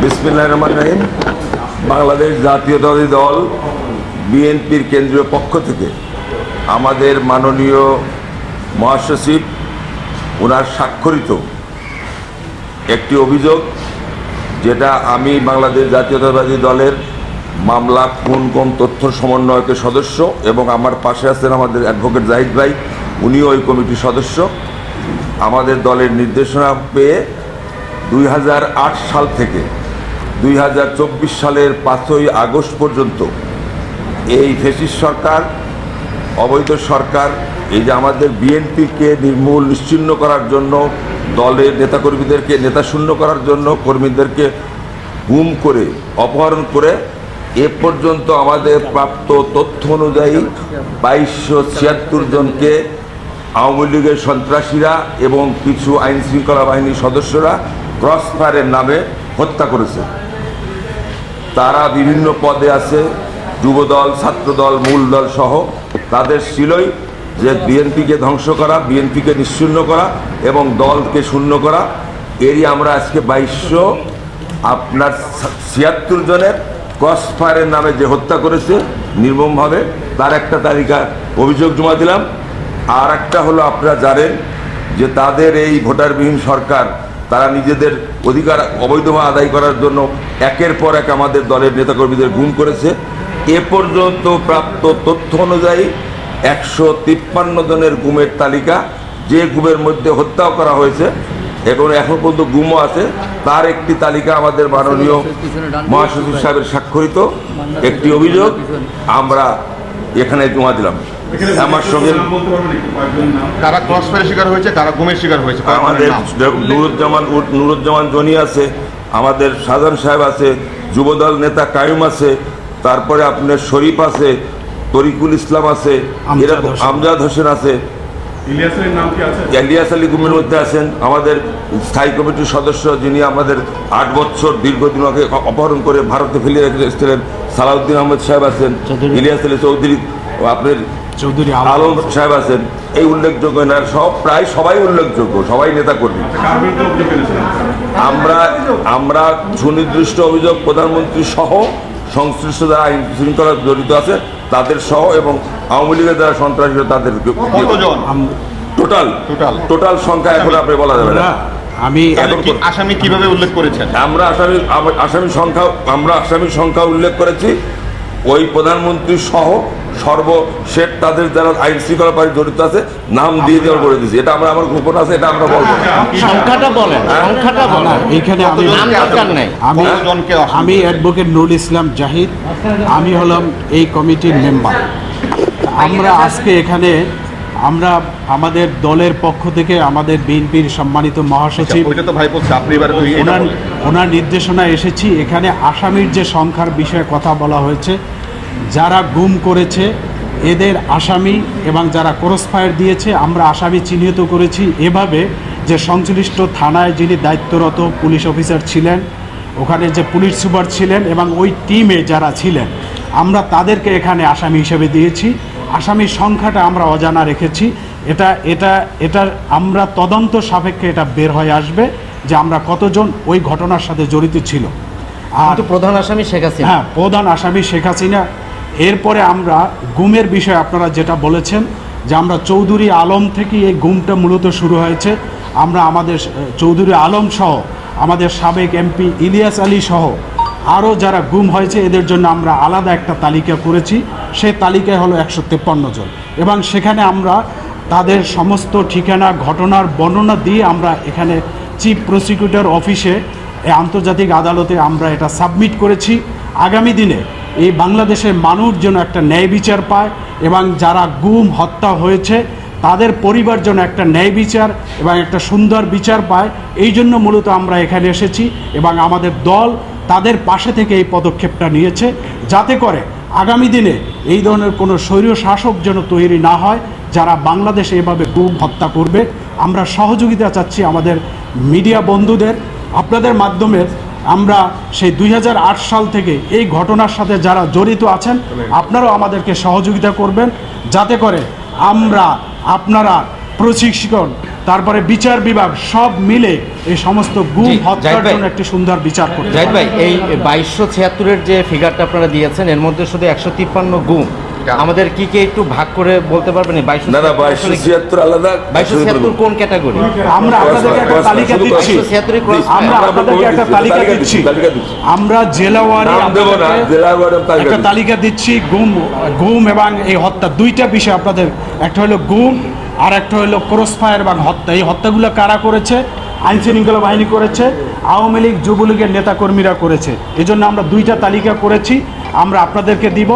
বিসমিল্লাহির রহমানির রহিম। বাংলাদেশ জাতীয়তাবাদী দল বিএনপির কেন্দ্রীয় পক্ষ থেকে আমাদের মাননীয় মহাসচিব ওনার স্বাক্ষরিত একটি অভিযোগ, যেটা আমি বাংলাদেশ জাতীয়তাবাদী দলের মামলা খুন গুম তথ্য সমন্বয়কের সদস্য এবং আমার পাশে আছেন আমাদের অ্যাডভোকেট জাহিদ ভাই, উনিও ওই কমিটির সদস্য। আমাদের দলের নির্দেশনা পেয়ে 2008 সাল থেকে 2024 সালের 5ই আগস্ট পর্যন্ত এই ফ্যাসিস্ট সরকার, অবৈধ সরকার, এই যে আমাদের বিএনপিকে নির্মূল নিশ্চিহ্ন করার জন্য, দলের নেতাকর্মীদেরকে নেতাশূন্য করার জন্য, কর্মীদেরকে গুম করে অপহরণ করে এ পর্যন্ত আমাদের প্রাপ্ত তথ্য অনুযায়ী 2276 জনকে আওয়ামী লীগের সন্ত্রাসীরা এবং কিছু আইনশৃঙ্খলা বাহিনীর সদস্যরা ক্রসফায়ারের নামে হত্যা করেছে। তারা বিভিন্ন পদে আছে, যুবদল, ছাত্রদল, মূল দল সহ। তাদের ছিলই যে বিএনপিকে ধ্বংস করা, বিএনপিকে নিশ্চিহ্ন করা এবং দলকে শূন্য করা। এরই আমরা আজকে 2276 জনের ক্রসফায়ারের নামে যে হত্যা করেছে নির্মমভাবে, তার একটা তালিকা অভিযোগ জমা দিলাম। আর একটা হলো, আপনারা জানেন যে তাদের এই ভোটারবিহীন সরকার, তারা নিজেদের অধিকার অবৈধভাবে আদায় করার জন্য একের পর এক আমাদের দলের নেতাকর্মীদের গুম করেছে। এ পর্যন্ত প্রাপ্ত তথ্য অনুযায়ী 153 জনের গুমের তালিকা, যে গুমের মধ্যে হত্যাও করা হয়েছে এবং এখন পর্যন্ত গুমও আছে, তার একটি তালিকা আমাদের মাননীয় মহাসচিব সাহেবের স্বাক্ষরিত একটি অভিযোগ আমরা এখানে জমা দিলাম। আমার সঙ্গে কারা ক্রসফায়ারের শিকার হয়েছে, কারা গুমের শিকার হয়েছে, আমাদের নুরুজ্জামান জনি আছে, আমাদের শাহজাহান সাহেব আছে, যুবদল নেতা কায়ুম আছে, তারপরে আপনার শরীফ আছে, তরিকুল ইসলাম আছে, এরকম আমজাদ হোসেন আছে, ইলিয়াস আলী গুমের মধ্যে আছেন আমাদের স্থায়ী কমিটির সদস্য, যিনি আমাদের 8 বছর দীর্ঘদিন আগে অপহরণ করে ভারতে ফেলে রেখেছিলেন, সালাউদ্দিন আহমেদ সাহেব আছেন, ইলিয়াস আলী চৌধুরী, আপনার চৌধুরী আলম সাহেব আছেন। এই উল্লেখযোগ্য না, সব প্রায় সবাই উল্লেখযোগ্য, সবাই নেতা কর্মী। আমরা সুনির্দিষ্ট অভিযোগ প্রধানমন্ত্রী সহ সংশ্লিষ্ট যারা আইন শৃঙ্খলা জড়িত আছে তাদের সহ এবং আওয়ামী লীগের যারা সন্ত্রাসী তাদের টোটাল সংখ্যা এখন আপনি বলা যাবে না। আমি আসামি কিভাবে উল্লেখ করেছেন? আমরা আসামির সংখ্যা উল্লেখ করেছি ওই প্রধানমন্ত্রী সহ সর্বশেষ তাদের যারা আইন শৃঙ্খলা বাহিনী জড়িত আছে নাম দিয়ে দেওয়ার করে দিয়েছি। এটা আমার গোপন আছে, এটা আমরা বলবো। সংখ্যাটা বলেন, সংখ্যাটা বলেন। এখানে আমি অ্যাডভোকেট নুরুল ইসলাম জাহিদ, আমি হলাম এই কমিটির মেম্বার। আমরা আজকে এখানে আমাদের দলের পক্ষ থেকে আমাদের বিএনপির সম্মানিত মহাসচিব ওনার নির্দেশনায় এসেছি। এখানে আসামির যে সংখ্যার বিষয়ে কথা বলা হয়েছে, যারা গুম করেছে এদের আসামি এবং যারা ক্রসফায়ার দিয়েছে আমরা আসামি চিহ্নিত করেছি এভাবে যে সংশ্লিষ্ট থানায় যিনি দায়িত্বরত পুলিশ অফিসার ছিলেন, ওখানে যে পুলিশ সুপার ছিলেন এবং ওই টিমে যারা ছিলেন, আমরা তাদেরকে এখানে আসামি হিসেবে দিয়েছি। আসামির সংখ্যাটা আমরা অজানা রেখেছি। এটা আমরা তদন্ত সাপেক্ষে এটা বের হয়ে আসবে যে আমরা কতজন ওই ঘটনার সাথে জড়িত ছিল। আর প্রধান আসামি শেখ হাসিনা, হ্যাঁ, প্রধান আসামি শেখ হাসিনা। এরপরে আমরা গুমের বিষয়ে আপনারা যেটা বলেছেন যে আমরা চৌধুরী আলম থেকে এই গুমটা মূলত শুরু হয়েছে। আমরা আমাদের চৌধুরী আলম সহ আমাদের সাবেক এমপি ইলিয়াস আলী সহ আরও যারা গুম হয়েছে এদের জন্য আমরা আলাদা একটা তালিকা করেছি। সেই তালিকায় হলো 153 জন এবং সেখানে আমরা তাদের সমস্ত ঠিকানা, ঘটনার বর্ণনা দিয়ে আমরা এখানে চিফ প্রসিকিউটর অফিসে আন্তর্জাতিক আদালতে আমরা এটা সাবমিট করেছি। আগামী দিনে এই বাংলাদেশের মানুষ যেন একটা ন্যায় বিচার পায় এবং যারা গুম হত্যা হয়েছে তাদের পরিবার যেন একটা ন্যায় বিচার এবং একটা সুন্দর বিচার পায়, এই জন্য মূলত আমরা এখানে এসেছি এবং আমাদের দল তাদের পাশে থেকে এই পদক্ষেপটা নিয়েছে, যাতে করে আগামী দিনে এই ধরনের কোনো স্বৈর শাসক যেন তৈরি না হয় যারা বাংলাদেশে এভাবে গুম হত্যা করবে। আমরা সহযোগিতা চাচ্ছি আমাদের মিডিয়া বন্ধুদের, আপনাদের মাধ্যমে আমরা সেই 2008 সাল থেকে এই ঘটনার সাথে যারা জড়িত আছেন আপনারাও আমাদেরকে সহযোগিতা করবেন, যাতে করে আপনারা প্রশিক্ষণ তারপরে বিচার বিভাগ সব মিলে এই সমস্ত গুম জি, হত্যার জাহিদ ভাই। জন্য একটি সুন্দর বিচার করতে জাহিদ হবে। ভাই, এই 2276-এর যে ফিগারটা আপনারা দিয়েছেন এর মধ্যে শুধু 153 গুম, আমাদের কি একটু ভাগ করে বলতে পারবেন? না 2276 আলাদা, 2276 কোন ক্যাটাগরি? আমরা আপনাদেরকে একটা তালিকা দিচ্ছি। 2276 ক্রস আমরা আপনাদেরকে একটা তালিকা দিচ্ছি। আমরা জেলাওয়ারি নাম দেব না, আপনাদেরকে জেলাওয়ারি তালিকা একটা দিচ্ছি। তালিকা দিচ্ছি। গুম এবং এই হত্যা দুইটা বিষয় আপনাদের, একটা হলো গুম আর একটা হলো ক্রসফায়ার এবং হত্যা। এই হত্যাগুলো কারা করেছে? আইন শৃঙ্খলা বাহিনী করেছে, আওয়ামী লীগ যুবলীগের নেতাকর্মীরা করেছে। এজন্য আমরা দুইটা তালিকা করেছি, আমরা আপনাদেরকে দিব।